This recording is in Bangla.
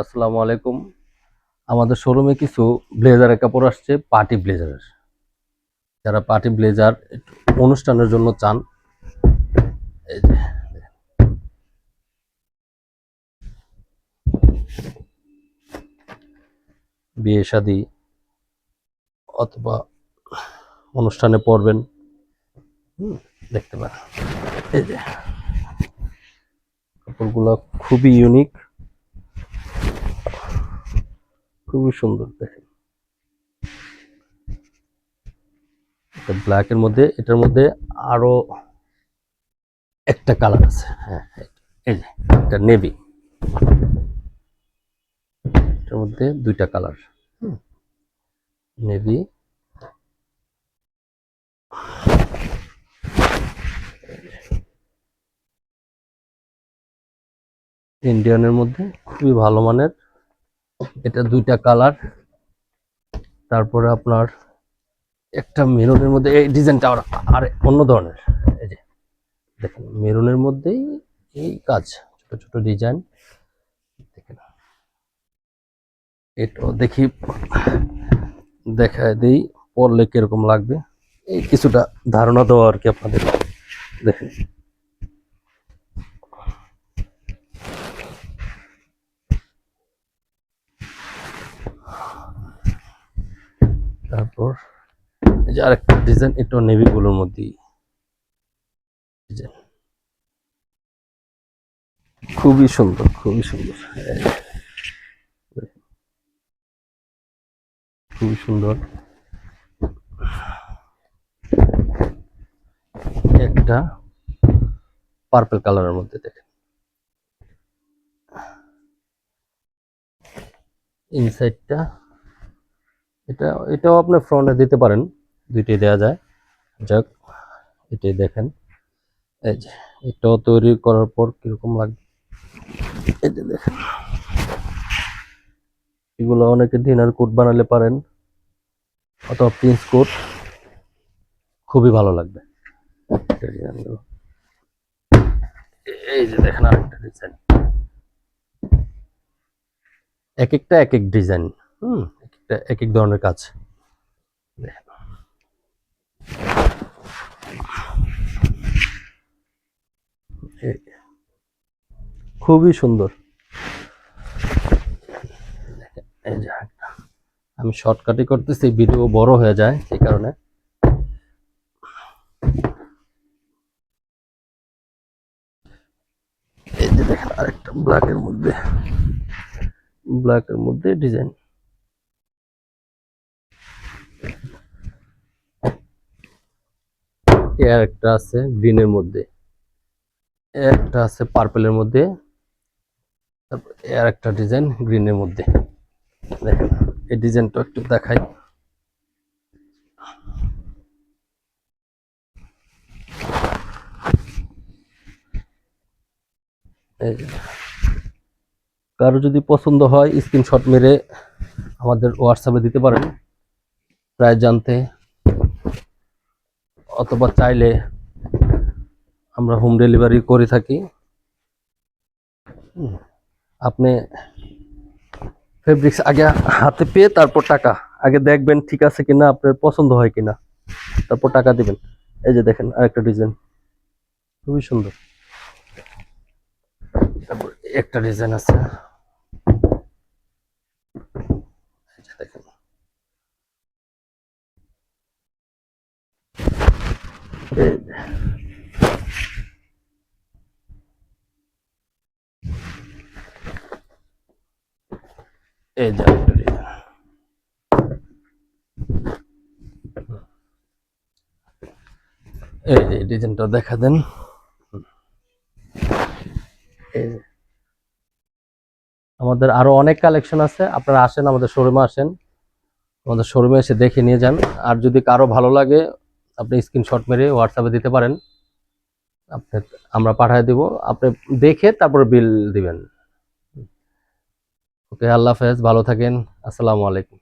আসসালামু আলাইকুম। আমাদের শোরুমে কিছু ব্লেজারের কাপড় আসছে, পার্টি ব্লেজারের। যারা পার্টি ব্লেজার অনুষ্ঠানের জন্য চান, এই যে বিয়ে শাদী অথবা অনুষ্ঠানে পরবেন, দেখতে পারেন। এই যে কাপড়গুলো খুবই ইউনিক, খুবই সুন্দর। দেখেন, এটা ব্ল্যাকের মধ্যে, এটার মধ্যে আরো একটা কালার আছে। হ্যাঁ, এই যে এটা নেভি, এটার মধ্যে দুইটা কালার, নেভি। ইন্ডিয়ানের মধ্যে খুবই ভালো মানের, এটা দুইটা কালার। তারপরে আপনার একটা মেরুনের মধ্যে, এই ডিজাইনটা আর অন্য ধরনের। এই যে দেখেন, মেরুনের মধ্যেই এই কাজ, ছোট ছোট ডিজাইন। দেখেন, এটা দেখি দেখায় দিই, পরলে কিরকম লাগবে, এই কিছুটা ধারণা দেওয়া আর কি আপনাদের। দেখেন, তারপর এই যে আরেকটা ডিজাইন, এটা নেভি গুলোর মধ্যেই ডিজাইন, খুবই সুন্দর, খুবই সুন্দর, খুবই সুন্দর। একটা পার্পল কালারের মধ্যে দেখেন, ইনসাইডটা এটাও আপনি ফ্রন্টে দিতে পারেন, দুইটাই দেওয়া যায়। যাক, এটাই দেখেন। এই যে এটাও তৈরি করার পর কিরকম লাগবে, এই যে দেখেন। এগুলো অনেকে ডিনার কোট বানালে পারেন, অথবা প্রিন্স কোট, খুবই ভালো লাগবে। এই যে দেখেন আরেকটা ডিজাইন, এক একটা এক এক ডিজাইন, একটা এক এক ধরনের কাজ। খুবই সুন্দর। এই যে আমি শর্টকাটই করতেছি, ভিডিও বড় হয়ে যায় এই কারণে। এই যে দেখেন আরেকটা ব্ল্যাকের মধ্যে ডিজাইন। এর একটা আছে গ্রিনের মধ্যে, একটা আছে পার্পলের মধ্যে, তারপর এর একটা ডিজাইন গ্রিনের মধ্যে। দেখেন, এই ডিজাইনটা একটু দেখাই। এই যে, কারো যদি পছন্দ হয় স্ক্রিনশট মেরে আমাদের হোয়াটসঅ্যাপে দিতে পারেন প্রাইস জানতে, অথবা চাইলে আমরা হোম ডেলিভারি করে থাকি। আপনি ফেব্রিক্স আগে হাতে পেয়ে তারপর টাকা, আগে দেখবেন ঠিক আছে কিনা, আপনার পছন্দ হয় কিনা, তারপর টাকা দিবেন। এই যে দেখেন আরেকটা ডিজাইন, খুবই সুন্দর। তারপর একটা ডিজাইন আছে, এই যে দেখেন। এই যে আরেকটা ডিজাইন, এই যে ডিজাইনটা দেখা দেন। আমাদের আরো অনেক কালেকশন আছে, আপনারা আসেন, আমাদের শোরুমে আসেন, আমাদের শোরুমে এসে দেখে নিয়ে যান। আর যদি কারো ভালো লাগে, আপনি স্ক্রিনশট মেরে হোয়াটসঅ্যাপে দিতে পারেন, আপনি আমরা পাঠিয়ে দিব, আপনি দেখে তারপর বিল দিবেন। ওকে, আল্লাহ হাফেজ, ভালো থাকেন, আসসালামু আলাইকুম।